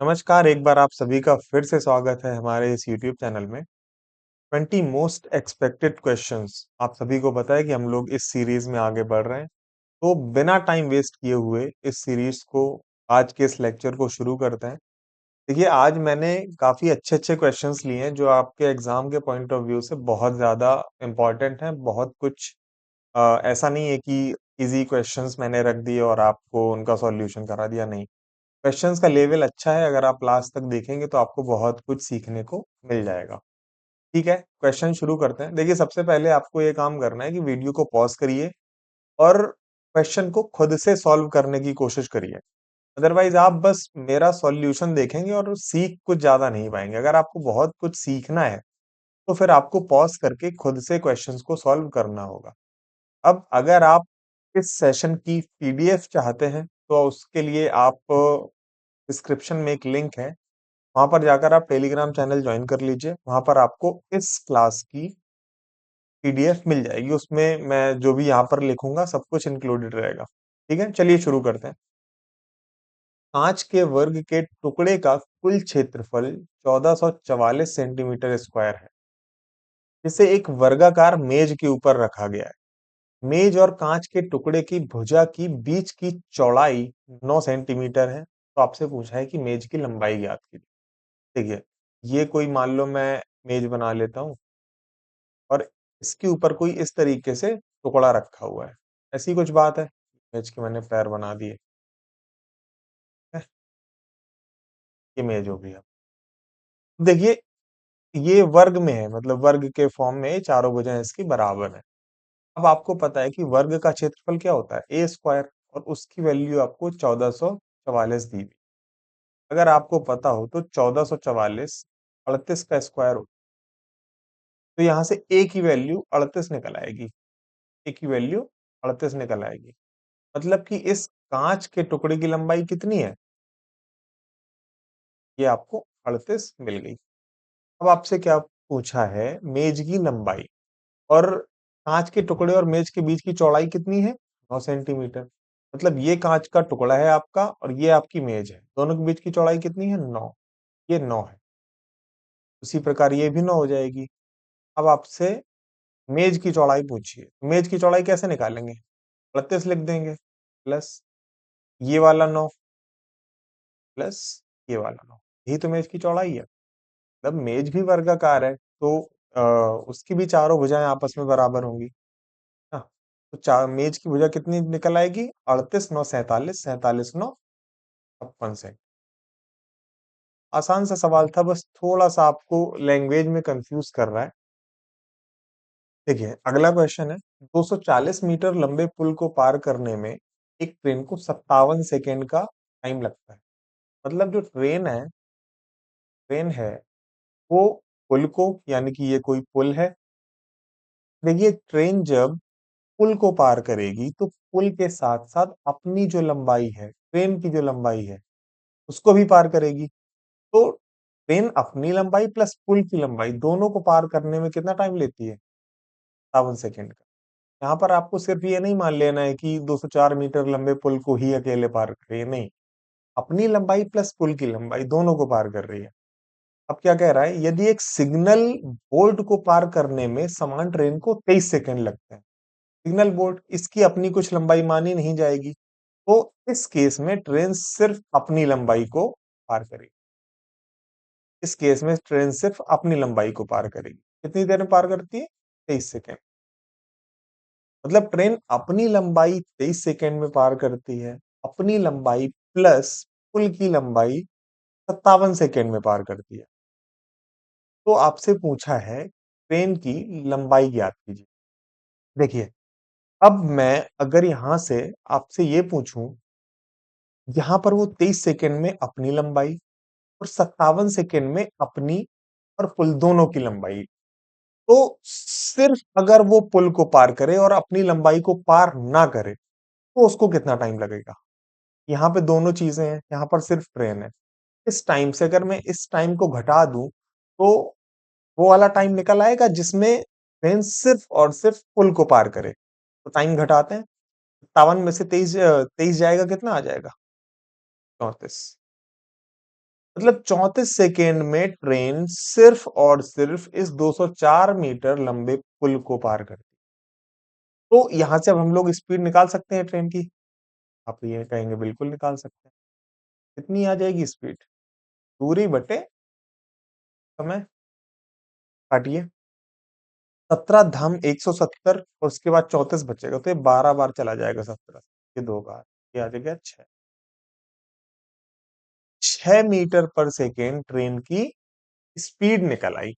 नमस्कार, एक बार आप सभी का फिर से स्वागत है हमारे इस यूट्यूब चैनल में। 20 मोस्ट एक्सपेक्टेड क्वेश्चंस। आप सभी को पता है कि हम लोग इस सीरीज में आगे बढ़ रहे हैं। तो बिना टाइम वेस्ट किए हुए इस सीरीज को, आज के इस लेक्चर को शुरू करते हैं। देखिए, आज मैंने काफी अच्छे-अच्छे क्वेश्चंस लिए हैं जो आपके एग्जाम के पॉइंट ऑफ व्यू से बहुत ज्यादा इम्पोर्टेंट हैं। बहुत कुछ ऐसा नहीं है कि इजी क्वेश्चंस मैंने रख दिए और आपको उनका सॉल्यूशन करा दिया, नहीं। क्वेश्चंस का लेवल अच्छा है, अगर आप लास्ट तक देखेंगे तो आपको बहुत कुछ सीखने को मिल जाएगा। ठीक है, क्वेश्चन शुरू करते हैं। देखिए, सबसे पहले आपको ये काम करना है कि वीडियो को पॉज करिए और क्वेश्चन को खुद से सॉल्व करने की कोशिश करिए। अदरवाइज आप बस मेरा सॉल्यूशन देखेंगे और सीख कुछ ज्यादा नहीं पाएंगे। अगर आपको बहुत कुछ सीखना है तो फिर आपको पॉज करके खुद से क्वेश्चंस को सॉल्व करना होगा। अब अगर आप इस सेशन की पीडीएफ चाहते हैं तो उसके लिए आप डिस्क्रिप्शन में एक लिंक है, वहां पर जाकर आप टेलीग्राम चैनल ज्वाइन कर लीजिए। वहां पर आपको इस क्लास की पीडीएफ मिल जाएगी, उसमें मैं जो भी यहाँ पर लिखूंगा सब कुछ इंक्लूडेड रहेगा। ठीक है, चलिए शुरू करते हैं। कांच के वर्ग के टुकड़े का कुल क्षेत्रफल 1444 सेंटीमीटर स्क्वायर है, जिसे एक वर्गाकार मेज के ऊपर रखा गया है। मेज और कांच के टुकड़े की भुजा की बीच की चौड़ाई 9 सेंटीमीटर है। तो आपसे पूछा है कि मेज की लंबाई ज्ञात कीजिए। देखिए, ये कोई मान लो मैं मेज बना लेता हूँ और इसके ऊपर कोई इस तरीके से टुकड़ा रखा हुआ है। ऐसी कुछ बात है, मेज के मैंने पैर बना दिए, है, ये मेज हो गई। अब देखिए, ये वर्ग में है, मतलब वर्ग के फॉर्म में ये चारों भुजाएं इसकी बराबर है। अब आपको पता है कि वर्ग का क्षेत्रफल क्या होता है, ए स्क्वायर, और उसकी वैल्यू आपको 1444 दी हुई। अगर आपको पता हो तो 1444 38 का स्क्वायर हो, तो यहाँ से ए की वैल्यू 38 निकल आएगी। ए की वैल्यू 38 निकल आएगी। मतलब कि इस कांच के टुकड़े की लंबाई कितनी है, ये आपको 38 मिल गई। अब आपसे क्या पूछा है, मेज की लंबाई, और कांच के टुकड़े और मेज के बीच की चौड़ाई कितनी है, 9 सेंटीमीटर। मतलब ये कांच का टुकड़ा है आपका और ये आपकी मेज है, दोनों के बीच की चौड़ाई कितनी है, 9। ये 9 है। उसी प्रकार ये भी 9 हो जाएगी। अब आपसे मेज की चौड़ाई पूछिए। मेज की चौड़ाई कैसे निकालेंगे, 38 लिख देंगे, प्लस ये वाला 9, प्लस ये वाला 9। यही तो मेज की चौड़ाई है। मतलब मेज भी वर्गाकार है, तो अ, उसकी भी चारों भुजाएं आपस में बराबर होंगी। हाँ, तो चार मेज की भुजा कितनी निकल आएगी, 38 9 47, 47 9 56 से। आसान सा सवाल था, बस थोड़ा सा आपको लैंग्वेज में कंफ्यूज कर रहा है। देखिए, अगला क्वेश्चन है, 240 मीटर लंबे पुल को पार करने में एक ट्रेन को 57 सेकेंड का टाइम लगता है। मतलब जो ट्रेन है वो पुल को, यानी कि ये कोई पुल है। देखिए, ट्रेन जब पुल को पार करेगी तो पुल के साथ साथ अपनी जो लंबाई है, ट्रेन की जो लंबाई है, उसको भी पार करेगी। तो ट्रेन अपनी लंबाई प्लस पुल की लंबाई दोनों को पार करने में कितना टाइम लेती है, 57 सेकेंड का। यहाँ पर आपको सिर्फ ये नहीं मान लेना है कि 204 मीटर लंबे पुल को ही अकेले पार कर रही है, नहीं। अपनी लंबाई प्लस पुल की लंबाई दोनों को पार कर रही है। अब क्या कह रहा है, यदि एक सिग्नल बोर्ड को पार करने में समान ट्रेन को 23 सेकेंड लगते हैं। सिग्नल बोर्ड, इसकी अपनी कुछ लंबाई मानी नहीं जाएगी, तो इस केस में ट्रेन सिर्फ अपनी लंबाई को पार करेगी। इस केस में ट्रेन सिर्फ अपनी लंबाई को पार करेगी। कितनी देर में पार करती है, 23 सेकेंड। मतलब ट्रेन अपनी लंबाई 23 सेकेंड में पार करती है, अपनी लंबाई प्लस पुल की लंबाई 57 सेकेंड में पार करती है। तो आपसे पूछा है ट्रेन की लंबाई ज्ञात कीजिए। देखिए, अब मैं अगर यहां से आपसे ये पूछूं, यहां पर वो 23 सेकेंड में अपनी लंबाई और 57 सेकेंड में अपनी और पुल दोनों की लंबाई, तो सिर्फ अगर वो पुल को पार करे और अपनी लंबाई को पार ना करे तो उसको कितना टाइम लगेगा। यहाँ पे दोनों चीजें हैं, यहाँ पर सिर्फ ट्रेन है। इस टाइम से अगर मैं इस टाइम को घटा दूं तो वो वाला टाइम निकल आएगा जिसमें ट्रेन सिर्फ और सिर्फ पुल को पार करे। तो टाइम घटाते हैं, 57 में से 23 23 जाएगा, कितना आ जाएगा, 34। मतलब 34 सेकेंड में ट्रेन सिर्फ और सिर्फ इस 204 मीटर लंबे पुल को पार करती। तो यहां से अब हम लोग स्पीड निकाल सकते हैं ट्रेन की। आप ये कहेंगे बिल्कुल निकाल सकते हैं। कितनी आ जाएगी स्पीड? दूरी बटे समय, काटिए। 17 धम 170 और उसके बाद 34 बचेगा, तो ये 12 बार चला जाएगा। 17 ये 2 बार, ये आ जाएगा 6। 6 मीटर पर सेकेंड ट्रेन की स्पीड निकल आई।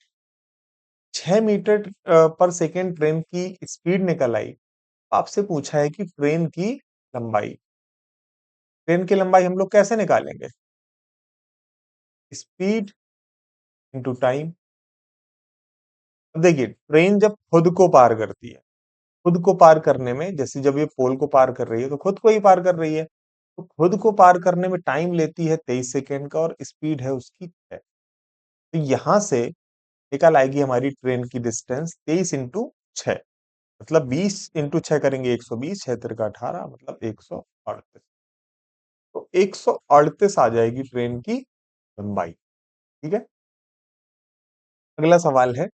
6 मीटर पर सेकेंड ट्रेन की स्पीड निकल आई। आपसे पूछा है कि ट्रेन की लंबाई। ट्रेन की लंबाई हम लोग कैसे निकालेंगे? Speed into time. अब देखिए, ट्रेन जब खुद को पार करती है, खुद को पार करने में, जैसे जब ये पोल को पार कर रही है तो खुद को ही पार कर रही है, तो खुद को पार करने में टाइम लेती है 23 सेकेंड का, और स्पीड है उसकी 6। तो यहां से निकल आएगी हमारी ट्रेन की डिस्टेंस 23 इंटू 6। मतलब 20 इंटू 6 करेंगे 120, 6 तिरका 18, मतलब 138। तो 138 आ जाएगी ट्रेन की लंबाई। ठीक है। अगला सवाल है,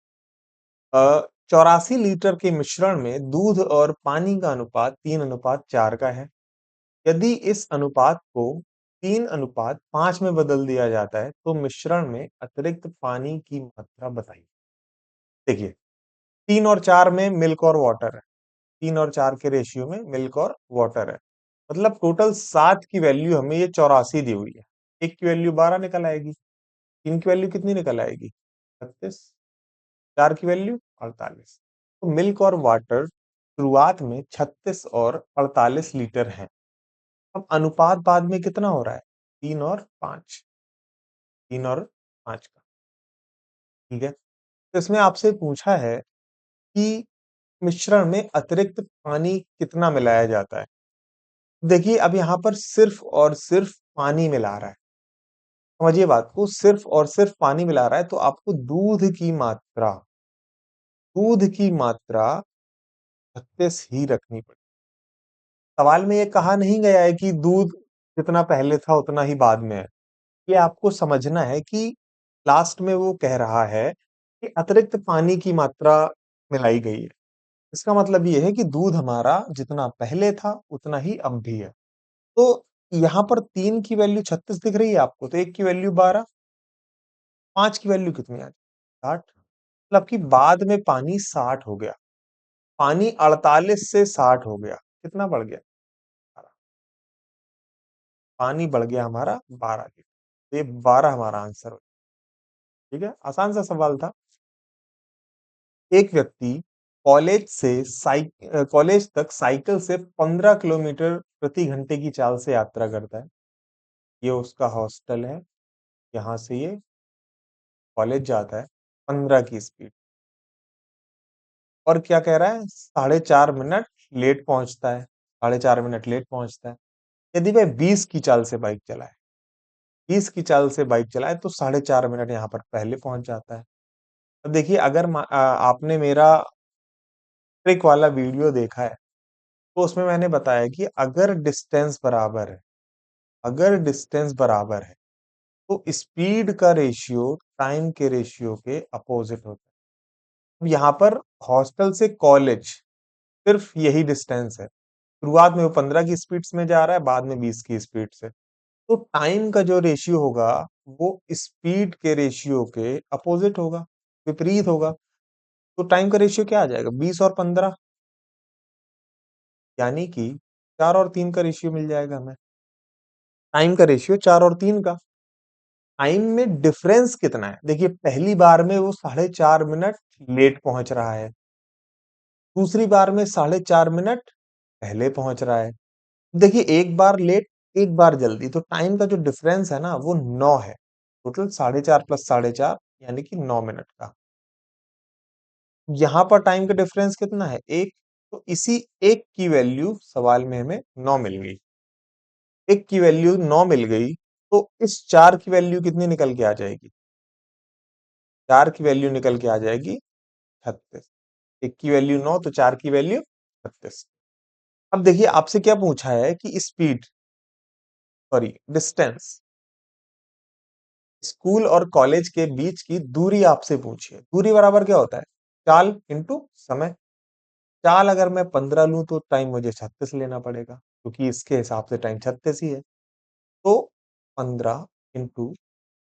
84 लीटर के मिश्रण में दूध और पानी का अनुपात 3:4 का है। यदि इस अनुपात को 3:5 में बदल दिया जाता है तो मिश्रण में अतिरिक्त पानी की मात्रा बताइए। देखिए, 3 और 4 में मिल्क और वाटर है। 3 और 4 के रेशियो में मिल्क और वाटर है। मतलब टोटल 7 की वैल्यू हमें ये 84 दी हुई है। एक की वैल्यू 12 निकल आएगी। 3 की वैल्यू कितनी निकल आएगी? 36। 4 की वैल्यू 48। तो मिल्क और वाटर शुरुआत में 36 और 48 लीटर है। अब अनुपात बाद में कितना हो रहा है? 3 और 5। 3 और 5 का। ठीक है। तो इसमें आपसे पूछा है कि मिश्रण में अतिरिक्त पानी कितना मिलाया जाता है। देखिए, अब यहाँ पर सिर्फ और सिर्फ पानी मिला रहा है। समझिए बात को, सिर्फ और सिर्फ पानी मिला रहा है, तो आपको दूध की मात्रा 36 ही रखनी पड़ेगी। सवाल में ये कहा नहीं गया है कि दूध जितना पहले था उतना ही बाद में है। ये आपको समझना है कि लास्ट में वो कह रहा है कि अतिरिक्त पानी की मात्रा मिलाई गई है। इसका मतलब ये है कि दूध हमारा जितना पहले था उतना ही अब भी है। तो यहाँ पर 3 की वैल्यू 36 दिख रही है आपको, तो 1 की वैल्यू 12, 5 की वैल्यू कितनी आ गई? 60। मतलब कि बाद में पानी 60 हो गया। पानी 48 से 60 हो गया। कितना बढ़ गया? 12। पानी बढ़ गया हमारा 12 लीटर। ये 12 हमारा आंसर हो। ठीक है, आसान सा सवाल था। एक व्यक्ति कॉलेज तक साइकिल से 15 किलोमीटर प्रति घंटे की चाल से यात्रा करता है। ये उसका हॉस्टल है। यहाँ से ये कॉलेज जाता है 15 की स्पीड। और क्या कह रहा है? 4.5 मिनट लेट पहुंचता है। 4.5 मिनट लेट पहुंचता है। यदि वह 20 की चाल से बाइक चलाए, 20 की चाल से बाइक चलाए तो 4.5 मिनट यहाँ पर पहले पहुंच जाता है। अब देखिए, अगर आपने मेरा ट्रिक वाला वीडियो देखा है तो उसमें मैंने बताया कि अगर डिस्टेंस बराबर है तो स्पीड का रेशियो टाइम के रेशियो के अपोजिट होता है। अब यहाँ पर हॉस्टल से कॉलेज सिर्फ यही डिस्टेंस है। शुरुआत में वो 15 की स्पीड में जा रहा है, बाद में 20 की स्पीड से। तो टाइम का जो रेशियो होगा वो स्पीड के रेशियो के अपोजिट होगा, विपरीत होगा। तो टाइम का रेशियो क्या आ जाएगा? 20 और 15, यानी कि 4 और 3 का रेशियो मिल जाएगा हमें। टाइम का रेशियो 4 और 3 का। टाइम में डिफरेंस कितना है? देखिए, पहली बार में वो 4.5 मिनट लेट पहुंच रहा है। दूसरी बार में 4.5 मिनट पहले पहुंच रहा है। देखिए, एक बार लेट, एक बार जल्दी, तो टाइम का जो डिफरेंस है ना वो 9 है। टोटल 4.5 प्लस 4.5 यानी कि 9 मिनट का। यहां पर टाइम का डिफरेंस कितना है? एक। तो इसी एक की वैल्यू सवाल में हमें 9 मिल गई। एक की वैल्यू 9 मिल गई, तो इस 4 की वैल्यू कितनी निकल के आ जाएगी? 4 की वैल्यू निकल के आ जाएगी 36। एक की वैल्यू 9, तो 4 की वैल्यू 36। अब देखिए, आपसे क्या पूछा है कि स्पीड, सॉरी डिस्टेंस। स्कूल और कॉलेज के बीच की दूरी आपसे पूछिए। दूरी बराबर क्या होता है? चाल इंटू समय। चाल अगर मैं 15 लूं तो टाइम मुझे 36 लेना पड़ेगा, क्योंकि इसके हिसाब से टाइम 36 ही है। तो 15 इंटू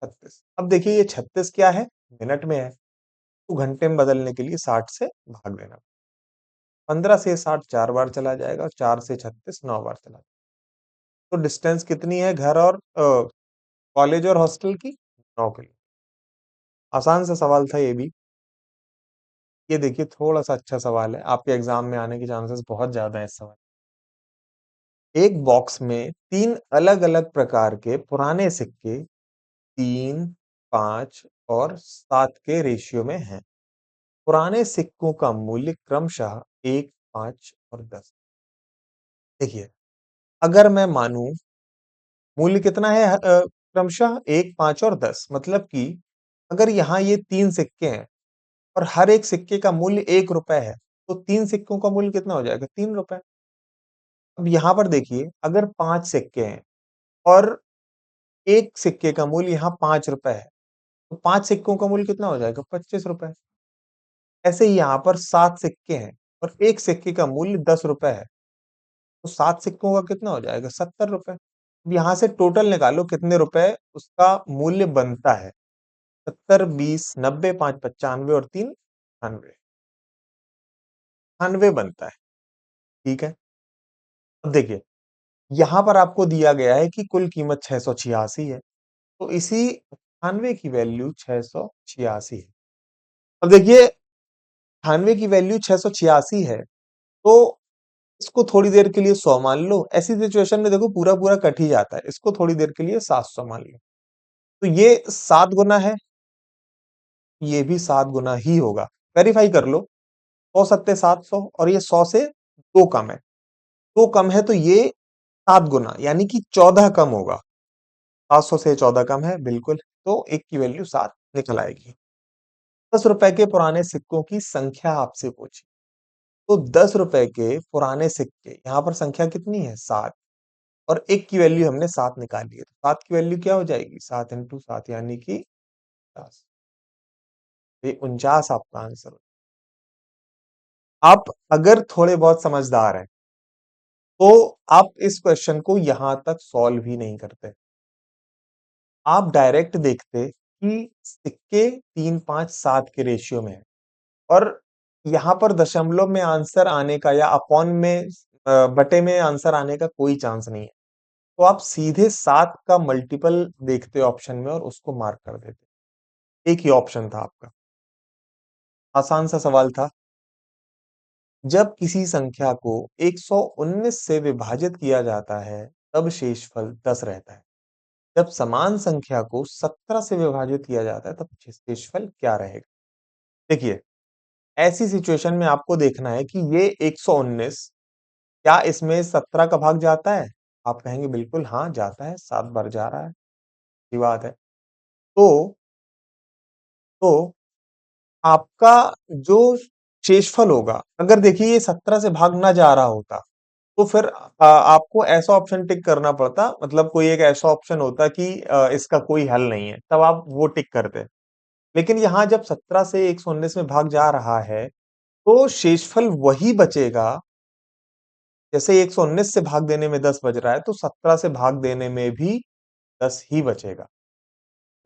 36। अब देखिए ये 36 क्या है? मिनट में है, तो घंटे में बदलने के लिए 60 से भाग देना। 15 से 60 4 बार चला जाएगा, 4 से 36 9 बार चला जाएगा। तो डिस्टेंस कितनी है घर और कॉलेज और हॉस्टल की? 9 किलोमीटर। आसान सा सवाल था ये भी। ये देखिए थोड़ा सा अच्छा सवाल है, आपके एग्जाम में आने के चांसेस बहुत ज्यादा है इस सवाल। एक बॉक्स में 3 अलग अलग प्रकार के पुराने सिक्के 3, 5 और 7 के रेशियो में हैं। पुराने सिक्कों का मूल्य क्रमशः 1, 5 और 10। देखिए, अगर मैं मानूं मूल्य कितना है क्रमशः 1, 5 और 10, मतलब कि अगर यहाँ ये 3 सिक्के हैं और हर एक सिक्के का मूल्य 1 रुपए है, तो 3 सिक्कों का मूल्य कितना हो जाएगा? 3 रुपए। अब यहाँ पर देखिए, अगर 5 सिक्के हैं और एक सिक्के का मूल्य यहाँ 5 रुपए है, तो 5 सिक्कों का मूल्य कितना हो जाएगा? 25 रुपए। ऐसे ही यहाँ पर 7 सिक्के हैं और एक सिक्के का मूल्य 10 रुपए है, तो 7 सिक्कों का कितना हो जाएगा? 70 रुपए। अब यहाँ से टोटल निकालो कितने रुपए उसका मूल्य बनता है। 70, 20, 90, 5, 95 और 3, 98। 98 बनता है। ठीक है। अब देखिए, यहाँ पर आपको दिया गया है कि कुल कीमत 686 है, तो इसी 98 की वैल्यू 686 है। अब देखिए, 98 की वैल्यू 686 है, तो इसको थोड़ी देर के लिए 100 मान लो। ऐसी सिचुएशन में देखो पूरा पूरा कट ही जाता है, इसको थोड़ी देर के लिए 700 मान लो। तो ये 7 गुना है, ये भी 7 गुना ही होगा। वेरीफाई कर लो। 100 सत्ते 700 और ये 100 से 2 कम है। 2 कम है तो ये 7 गुना यानी कि 14 कम होगा। 700 से 14 कम है बिल्कुल। तो एक की वैल्यू 7 निकल आएगी। 10 रुपए के पुराने सिक्कों की संख्या आपसे पूछी। तो 10 रुपए के पुराने सिक्के, यहाँ पर संख्या कितनी है? 7। और एक की वैल्यू हमने 7 निकाली है, तो 7 की वैल्यू क्या हो जाएगी? 7 इंटू 7 यानी कि 50। ये 49 आपका आंसर। आप अगर थोड़े बहुत समझदार हैं तो आप इस क्वेश्चन को यहां तक सॉल्व ही नहीं करते, आप डायरेक्ट देखते कि सिक्के 3, 5, 7 के रेशियो में है और यहां पर दशमलव में आंसर आने का या अपॉन में बटे में आंसर आने का कोई चांस नहीं है। तो आप सीधे 7 का मल्टीपल देखते ऑप्शन में और उसको मार्क कर देते। एक ही ऑप्शन था आपका। आसान सा सवाल था। जब किसी संख्या को 119 से विभाजित किया जाता है तब शेषफल 10 रहता है। जब समान संख्या को 17 से विभाजित किया जाता है तब शेषफल क्या रहेगा? देखिए, ऐसी सिचुएशन में आपको देखना है कि ये 119 क्या इसमें 17 का भाग जाता है? आप कहेंगे बिल्कुल हाँ जाता है, 7 बार जा रहा है। ये बात है। तो आपका जो शेषफल होगा, अगर देखिए ये 17 से भाग ना जा रहा होता, तो फिर आपको ऐसा ऑप्शन टिक करना पड़ता, मतलब कोई एक ऐसा ऑप्शन होता कि इसका कोई हल नहीं है, तब आप वो टिक करते। लेकिन यहाँ जब 17 से 119 में भाग जा रहा है, तो शेषफल वही बचेगा। जैसे 119 से भाग देने में 10 बच रहा है, तो 17 से भाग देने में भी 10 ही बचेगा।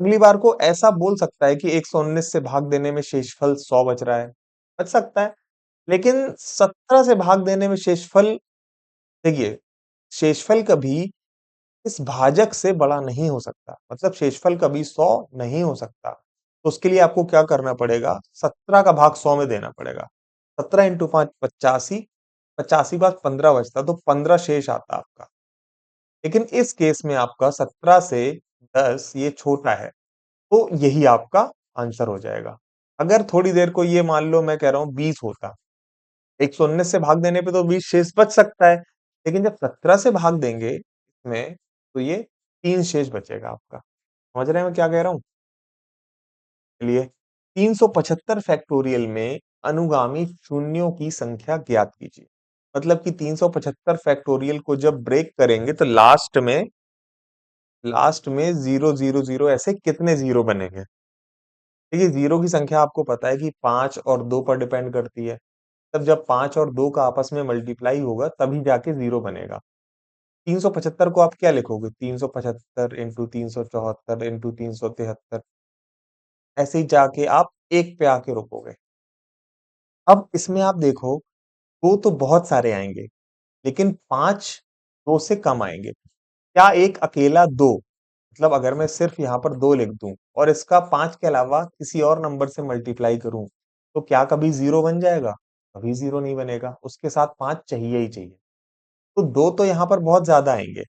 अगली बार को ऐसा बोल सकता है कि 119 से भाग देने में शेषफल 100 बच रहा है, बच सकता है। लेकिन 17 से भाग देने में शेषफल, देखिए शेषफल कभी इस भाजक से बड़ा नहीं हो सकता, मतलब शेषफल कभी 100 नहीं हो सकता। तो उसके लिए आपको क्या करना पड़ेगा? 17 का भाग 100 में देना पड़ेगा। 17 इंटू 5 85, 85 बाद 15 बचता, तो 15 शेष आता आपका। लेकिन इस केस में आपका 17 से 10 ये छोटा है, तो यही आपका आंसर हो जाएगा। अगर थोड़ी देर को ये मान लो मैं कह रहा हूँ 20 होता, 119 से भाग देने पे तो 20 शेष बच सकता है, लेकिन जब 17 से भाग देंगे इसमें, तो ये 3 शेष बचेगा आपका। समझ रहे हैं मैं क्या कह रहा हूँ? चलिए, 375 फैक्टोरियल में अनुगामी शून्यों की संख्या ज्ञात कीजिए। मतलब कि 375 फैक्टोरियल को जब ब्रेक करेंगे तो लास्ट में लास्ट में 0 0 0 ऐसे कितने जीरो बनेंगे। देखिए जीरो की संख्या आपको पता है कि 5 और 2 पर डिपेंड करती है। तब जब 5 और 2 का आपस में मल्टीप्लाई होगा तभी जाके जीरो बनेगा। 375 को आप क्या लिखोगे? 375 इंटू 374 इंटू 373, ऐसे ही जाके आप एक पे आके रुकोगे। अब इसमें आप देखो, दो तो बहुत सारे आएंगे, लेकिन पांच दो से कम आएंगे। क्या एक अकेला दो, मतलब अगर मैं सिर्फ यहाँ पर दो लिख दूं और इसका पांच के अलावा किसी और नंबर से मल्टीप्लाई करूं, तो क्या कभी जीरो बन जाएगा? कभी जीरो नहीं बनेगा, उसके साथ पांच चाहिए ही चाहिए। तो दो तो यहाँ पर बहुत ज्यादा आएंगे,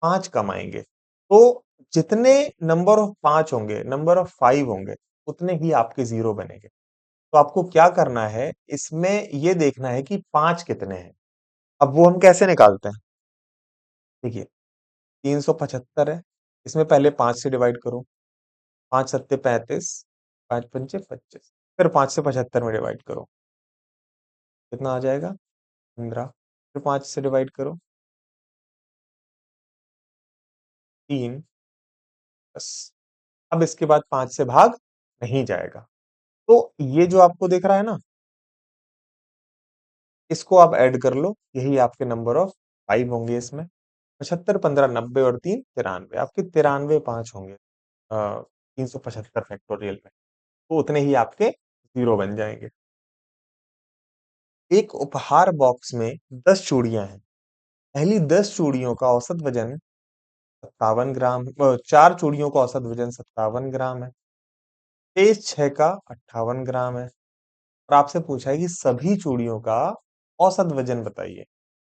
पांच कम आएंगे। तो जितने नंबर ऑफ पांच होंगे, नंबर ऑफ फाइव होंगे, उतने ही आपके जीरो बनेंगे। तो आपको क्या करना है, इसमें ये देखना है कि पांच कितने हैं। अब वो हम कैसे निकालते हैं? देखिए 375 है, इसमें पहले पांच से डिवाइड करो। पांच सत्ते 35, पांच पंचे 25, फिर पांच से 75 में डिवाइड करो, कितना आ जाएगा? 15। फिर पांच से डिवाइड करो, तीन। बस। अब इसके बाद पांच से भाग नहीं जाएगा। तो ये जो आपको दिख रहा है ना, इसको आप ऐड कर लो, यही आपके नंबर ऑफ फाइव होंगे इसमें। 75, 15, 90 और तीन 93, आपके 93 पांच होंगे 375 फैक्टोरियल में। तो उतने ही आपके जीरो बन जाएंगे। एक उपहार बॉक्स में 10 चूड़ियां हैं। पहली 10 चूड़ियों का औसत वजन 57 ग्राम, चार चूड़ियों का औसत वजन 57 ग्राम है। शेष छह का 58 ग्राम है। और आपसे पूछा है कि सभी चूड़ियों का औसत वजन बताइए।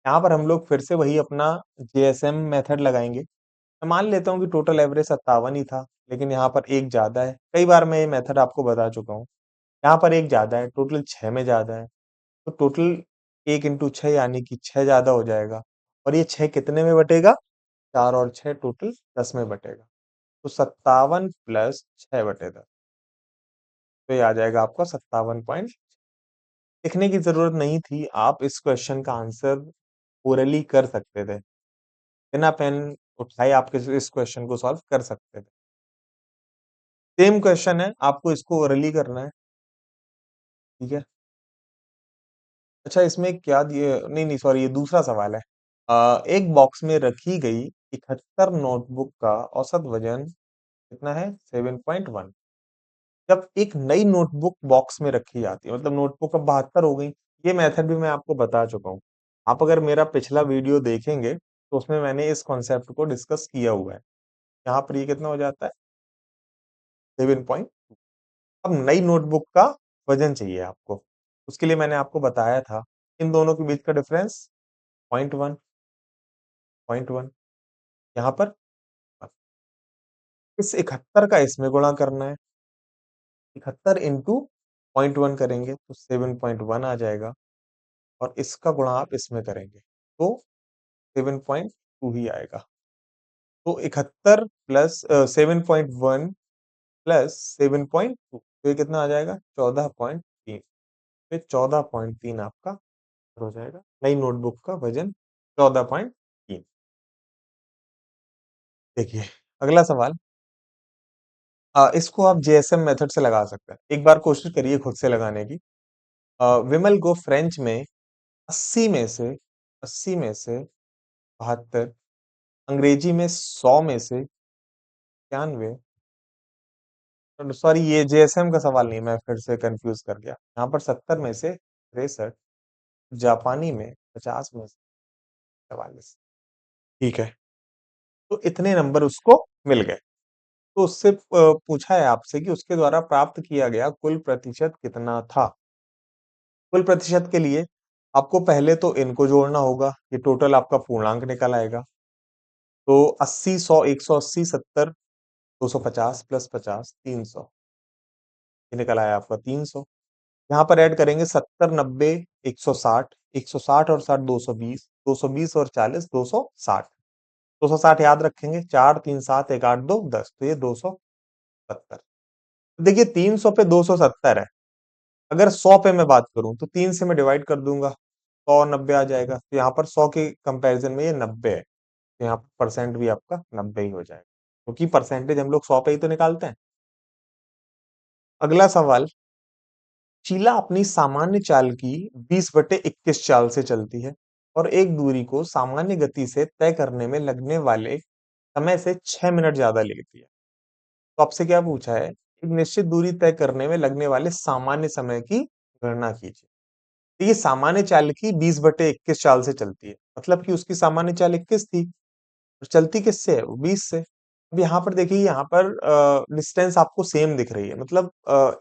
यहाँ पर हम लोग फिर से वही अपना जेएसएम मेथड लगाएंगे। मैं मान लेता हूँ कि टोटल एवरेज 57 ही था, लेकिन यहाँ पर एक ज्यादा है। कई बार मैं ये मेथड आपको बता चुका हूँ। यहाँ पर एक ज्यादा है, टोटल छह में ज्यादा है। तो टोटल एक इंटू छह यानी कि छह ज्यादा हो जाएगा। और ये छह कितने में बटेगा? चार और छह टोटल 10 में बटेगा। तो 57 प्लस 6/10, तो ये आ जाएगा आपका 57 पॉइंट। लिखने की जरूरत नहीं थी, आप इस क्वेश्चन का आंसर ओरली कर सकते थे। बिना पेन उठाए आप इस क्वेश्चन को सॉल्व कर सकते थे। सेम क्वेश्चन है, आपको इसको ओरली करना है। ठीक है। अच्छा इसमें क्या दिए, नहीं नहीं सॉरी, ये दूसरा सवाल है। एक बॉक्स में रखी गई 71 नोटबुक का औसत वजन कितना है? 7.1। जब एक नई नोटबुक बॉक्स में रखी जाती है, मतलब नोटबुक अब 72 हो गई। ये मेथड भी मैं आपको बता चुका हूँ। आप अगर मेरा पिछला वीडियो देखेंगे तो उसमें मैंने इस कॉन्सेप्ट को डिस्कस किया हुआ है। यहाँ पर ये कितना हो जाता है? 7 पॉइंट। अब नई नोटबुक का वजन चाहिए आपको। उसके लिए मैंने आपको बताया था, इन दोनों के बीच का डिफरेंस 0.1, 0.1। यहाँ पर इस 71 का इसमें गुणा करना है। 71 इंटू 0.1 करेंगे तो 7.1 आ जाएगा। और इसका गुणा आप इसमें करेंगे तो 7.2 ही आएगा। तो 71 प्लस 7.1 प्लस 7.2, तो ये कितना आ जाएगा? 14.3। तो 14.3 आपका हो जाएगा। नई नोटबुक का वजन 14.3। देखिए अगला सवाल। इसको आप जेएसएम मेथड से लगा सकते हैं। एक बार कोशिश करिए खुद से लगाने की। विमल को फ्रेंच में 80 में से 72, अंग्रेजी में 100 में से 91, सॉरी ये जेएसएम का सवाल नहीं, मैं फिर से कंफ्यूज कर गया। यहाँ पर 70 में से 63, जापानी में 50 में से 44। ठीक है। तो इतने नंबर उसको मिल गए। तो उससे पूछा है आपसे कि उसके द्वारा प्राप्त किया गया कुल प्रतिशत कितना था। कुल प्रतिशत के लिए आपको पहले तो इनको जोड़ना होगा, ये टोटल आपका पूर्णांक निकल आएगा। तो 80, 100, 180, 70, 250 प्लस 50, 300, ये निकल आया आपका 300। यहाँ पर ऐड करेंगे 70, 90, 160, 160 और 60, 220, 220 और 40, 260। 260 याद रखेंगे, 4 3 7 1 8 2 10, तो ये 270। देखिए 300 पे 270 है। अगर 100 पे मैं बात करूं तो 3 से मैं डिवाइड कर दूंगा, 100 90 आ जाएगा। तो यहाँ पर 100 के कंपैरिजन में ये 90 है, तो यहाँ पर परसेंट भी आपका 90 ही हो जाएगा। क्योंकि परसेंटेज हम लोग 100 पे ही तो निकालते हैं। अगला सवाल, शीला अपनी सामान्य चाल की 20/21 चाल से चलती है और एक दूरी को सामान्य गति से तय करने में लगने वाले समय से 6 मिनट ज्यादा लेती है। तो आपसे क्या पूछा है, एक निश्चित दूरी तय करने में लगने वाले सामान्य समय की गणना कीजिए। तो ये सामान्य चाल की 20/21 चाल से चलती है, मतलब कि उसकी सामान्य चाल 21 थी और चलती किससे है, वो 20 से। अब यहाँ पर देखिए, यहाँ पर डिस्टेंस आपको सेम दिख रही है, मतलब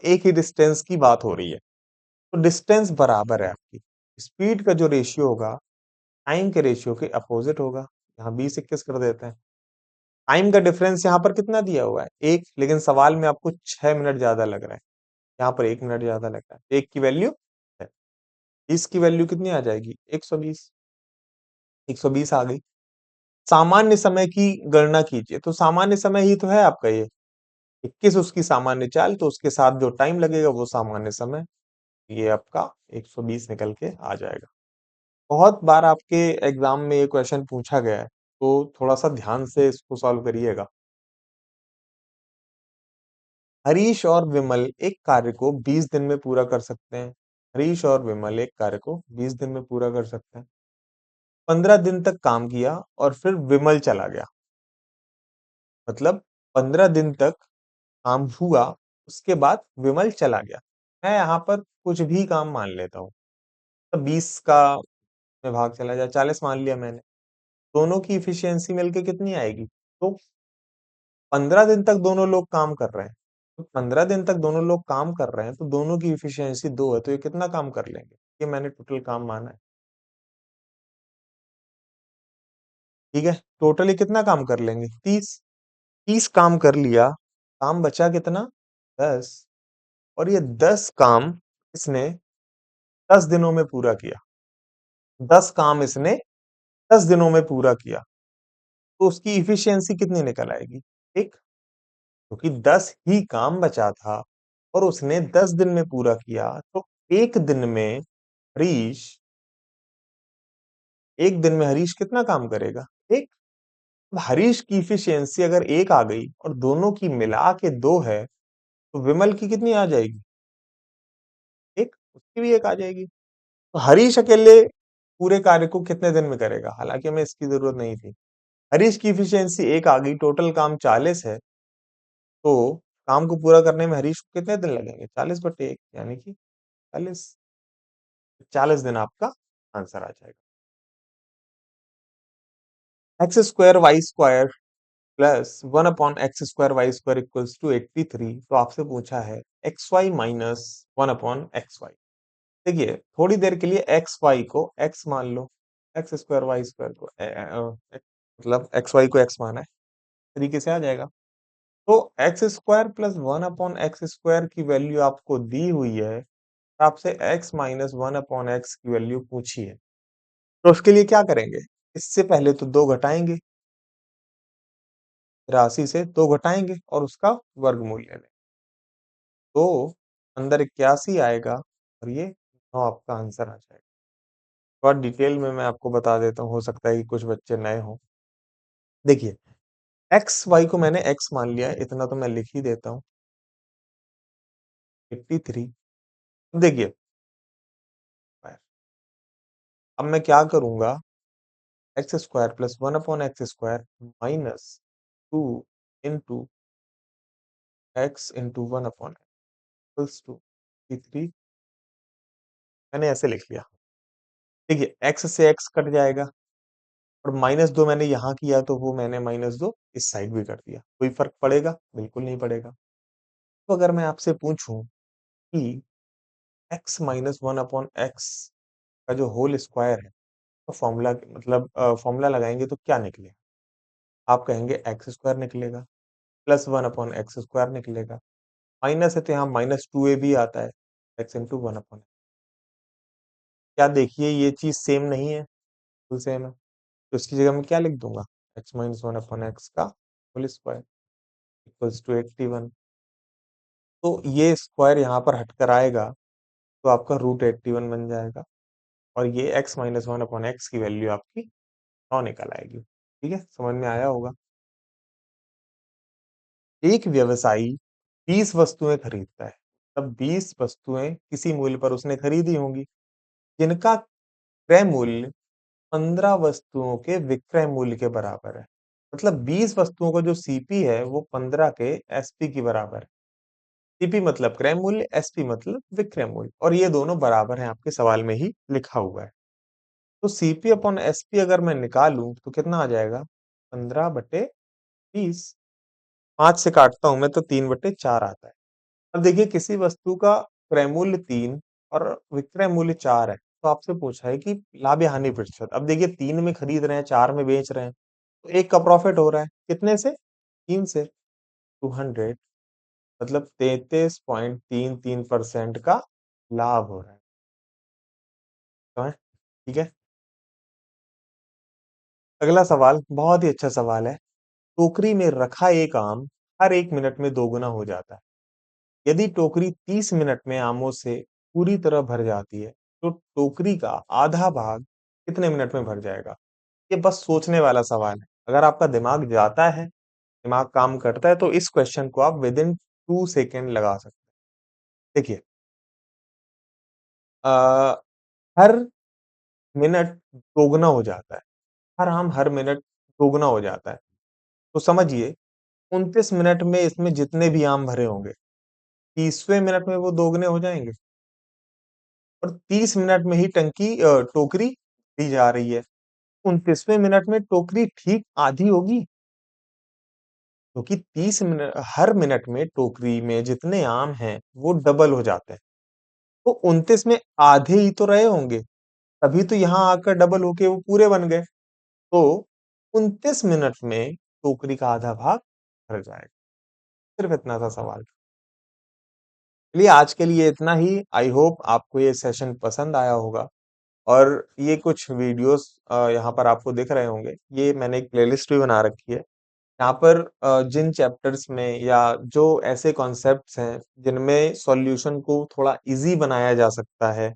एक ही डिस्टेंस की बात हो रही है। तो डिस्टेंस बराबर है आपकी, स्पीड का जो रेशियो होगा टाइम के रेशियो के अपोजिट होगा। यहाँ 20-21 कर देते हैं। टाइम का डिफरेंस यहाँ पर कितना दिया हुआ है, एक, लेकिन सवाल में आपको 6 मिनट ज्यादा लग रहा है, यहाँ पर 1 मिनट ज्यादा लग रहा है। एक की वैल्यू है, 20 की वैल्यू कितनी आ जाएगी, 120। 120 आ गई। सामान्य समय की गणना कीजिए, तो सामान्य समय ही तो है आपका ये, 21 उसकी सामान्य चाल, तो उसके साथ जो टाइम लगेगा वो सामान्य समय, ये आपका 120 निकल के आ जाएगा। बहुत बार आपके एग्जाम में ये क्वेश्चन पूछा गया है, तो थोड़ा सा ध्यान से इसको सॉल्व करिएगा। हरीश और विमल एक कार्य को 20 दिन में पूरा कर सकते हैं। हरीश और विमल एक कार्य को 20 दिन में पूरा कर सकते हैं। 15 दिन तक काम किया और फिर विमल चला गया, मतलब 15 दिन तक काम हुआ, उसके बाद विमल चला गया। मैं यहाँ पर कुछ भी काम मान लेता हूँ, तो 20 का में भाग चला जाए, 40 मान लिया मैंने। दोनों की इफिशियंसी मिलके कितनी आएगी, तो 15 दिन तक दोनों लोग काम कर रहे हैं। तो 15 दिन तक दोनों लोग काम कर रहे हैं, तो दोनों की इफिशियंसी 2 है, तो ये कितना काम कर लेंगे, ये मैंने टोटल काम माना है। ठीक है, टोटली कितना काम कर लेंगे, 30। 30 काम कर लिया, काम बचा कितना, 10। और ये 10 काम इसने 10 दिनों में पूरा किया। 10 काम इसने 10 दिनों में पूरा किया, तो उसकी इफिशियंसी कितनी निकल आएगी, एक, क्योंकि 10 ही काम बचा था और उसने 10 दिन में पूरा किया, तो एक दिन में हरीश एक दिन में हरीश कितना काम करेगा, एक। अब हरीश की इफिशियंसी अगर एक आ गई और दोनों की मिला के 2 है, तो विमल की कितनी आ जाएगी, एक, उसकी भी एक आ जाएगी। तो हरीश अकेले पूरे कार्य को कितने दिन में करेगा, हालांकि हमें इसकी जरूरत नहीं थी। हरीश की इफिशियंसी एक आ गई, टोटल काम 40 है, तो काम को पूरा करने में हरीश को कितने दिन लगेंगे, 40/1, यानी कि 40। 40 दिन आपका आंसर आ जाएगा। X square Y square plus 1/x² equals to 83। तो आपसे पूछा है एक्स वाई माइनस 1/xy। देखिए, थोड़ी देर के लिए एक्स वाई को एक्स मान लो, एक्स स्क्वायर वाई स्क्वायर को मतलब एक्स वाई को एक्स माना है, तरीके से आ जाएगा। तो एक्स स्क्वायर प्लस 1/x² की वैल्यू आपको दी हुई है, आपसे x माइनस 1/x की वैल्यू पूछी है। तो उसके लिए क्या करेंगे, इससे पहले तो 2 घटाएंगे, 83 से 2 घटाएंगे और उसका वर्गमूल ले लें, तो अंदर 81 आएगा और ये 9 आपका आंसर आ जाएगा। थोड़ा डिटेल में मैं आपको बता देता हूँ, हो सकता है कि कुछ बच्चे नए हों। देखिए, एक्स वाई को मैंने एक्स मान लिया है, इतना तो मैं लिख ही देता हूँ, 83। देखिए, अब मैं क्या करूंगा, X square plus 1/x² minus 2 into X into 1/x to 3। मैंने ऐसे लिख लिया। देखिए, एक्स से एक्स कट जाएगा और -2 मैंने यहाँ किया, तो वो मैंने -2 इस साइड भी कर दिया। कोई फर्क पड़ेगा, बिल्कुल नहीं पड़ेगा। तो अगर मैं आपसे पूछूं कि x माइनस 1/x का जो होल स्क्वायर है, तो फॉर्मूला मतलब फॉर्मूला लगाएंगे तो क्या निकलेगा, आप कहेंगे एक्स स्क्वायर निकलेगा, प्लस 1/x² निकलेगा, माइनस है तो यहाँ -2a भी आता है, x इंटू 1/। क्या देखिए, ये चीज सेम नहीं है, बिल्कुल सेम है। तो इसकी जगह मैं क्या लिख दूंगा, x माइनस 1/x का होल स्क्वायर इक्वल्स टू 81। तो ये स्क्वायर यहाँ पर हटकर आएगा, तो आपका √81 बन जाएगा और ये x माइनस 1/x की वैल्यू आपकी 9 निकल आएगी। ठीक है, समझ में आया होगा। एक व्यवसायी 20 वस्तुएं खरीदता है। तब 20 वस्तुएं किसी मूल्य पर उसने खरीदी होंगी, जिनका क्रय मूल्य 15 वस्तुओं के विक्रय मूल्य के बराबर है। मतलब 20 वस्तुओं का जो सीपी है वो 15 के एसपी के बराबर है। सीपी मतलब क्रय मूल्य, एसपी मतलब विक्रय मूल्य, और ये दोनों बराबर हैं, आपके सवाल में ही लिखा हुआ है। तो सीपी अपॉन एसपी अगर मैं निकालूं तो कितना आ जाएगा? 15/20। 5 से काटता हूं मैं तो 3/4 आता है। अब देखिए, किसी वस्तु का क्रय मूल्य 3 और विक्रय मूल्य 4 है, तो आपसे पूछा है कि लाभ या हानि प्रतिशत। अब देखिए, 3 में खरीद रहे हैं, 4 में बेच रहे हैं, तो एक का प्रॉफिट हो रहा है कितने से? 3 से। 200, मतलब 33.33% का लाभ हो रहा है। समझ? ठीक है। अगला सवाल बहुत ही अच्छा सवाल है। टोकरी में रखा एक आम हर 1 मिनट में दोगुना हो जाता है। यदि टोकरी 30 मिनट में आमों से पूरी तरह भर जाती है, तो टोकरी का आधा भाग कितने मिनट में भर जाएगा? ये बस सोचने वाला सवाल है। अगर आपका दिमाग जाता है, दिमाग काम करता है, तो इस क्वेश्चन को आप विद इन 2 सेकेंड लगा सकते हैं। देखिए, अ, हर मिनट दोगुना हो जाता है। हर आम हर मिनट दोगुना हो जाता है। तो समझिए, 29 मिनट में इसमें जितने भी आम भरे होंगे, 30वें मिनट में वो दोगुने हो जाएंगे, और 30 मिनट में ही टोकरी दी जा रही है। 29वें मिनट में टोकरी ठीक आधी होगी, क्योंकि 30 मिनट, हर मिनट में टोकरी में जितने आम हैं वो डबल हो जाते हैं। तो 29 में आधे ही तो रहे होंगे, तभी तो यहाँ आकर डबल होके वो पूरे बन गए। तो 29 मिनट में टोकरी का आधा भाग भर जाएगा। सिर्फ इतना सा सवाल। चलिए, आज के लिए इतना ही। आई होप आपको ये सेशन पसंद आया होगा। और ये कुछ वीडियोस यहाँ पर आपको दिख रहे होंगे, ये मैंने एक प्लेलिस्ट भी बना रखी है। यहाँ पर जिन चैप्टर्स में या जो ऐसे कॉन्सेप्ट्स हैं जिनमें सॉल्यूशन को थोड़ा इजी बनाया जा सकता है,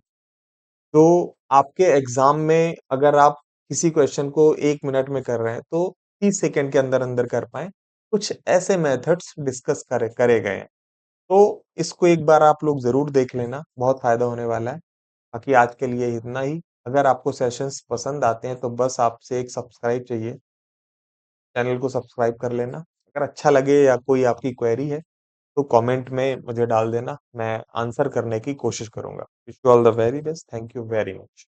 तो आपके एग्जाम में अगर आप किसी क्वेश्चन को 1 मिनट में कर रहे हैं तो 30 सेकंड के अंदर अंदर कर पाए, कुछ ऐसे मेथड्स डिस्कस करे गए हैं। तो इसको एक बार आप लोग जरूर देख लेना, बहुत फायदा होने वाला है। बाकी आज के लिए इतना ही। अगर आपको सेशंस पसंद आते हैं तो बस आपसे एक सब्सक्राइब चाहिए, चैनल को सब्सक्राइब कर लेना। अगर अच्छा लगे या कोई आपकी क्वेरी है तो कमेंट में मुझे डाल देना, मैं आंसर करने की कोशिश करूंगा। Wish you all the very best. Thank you very much.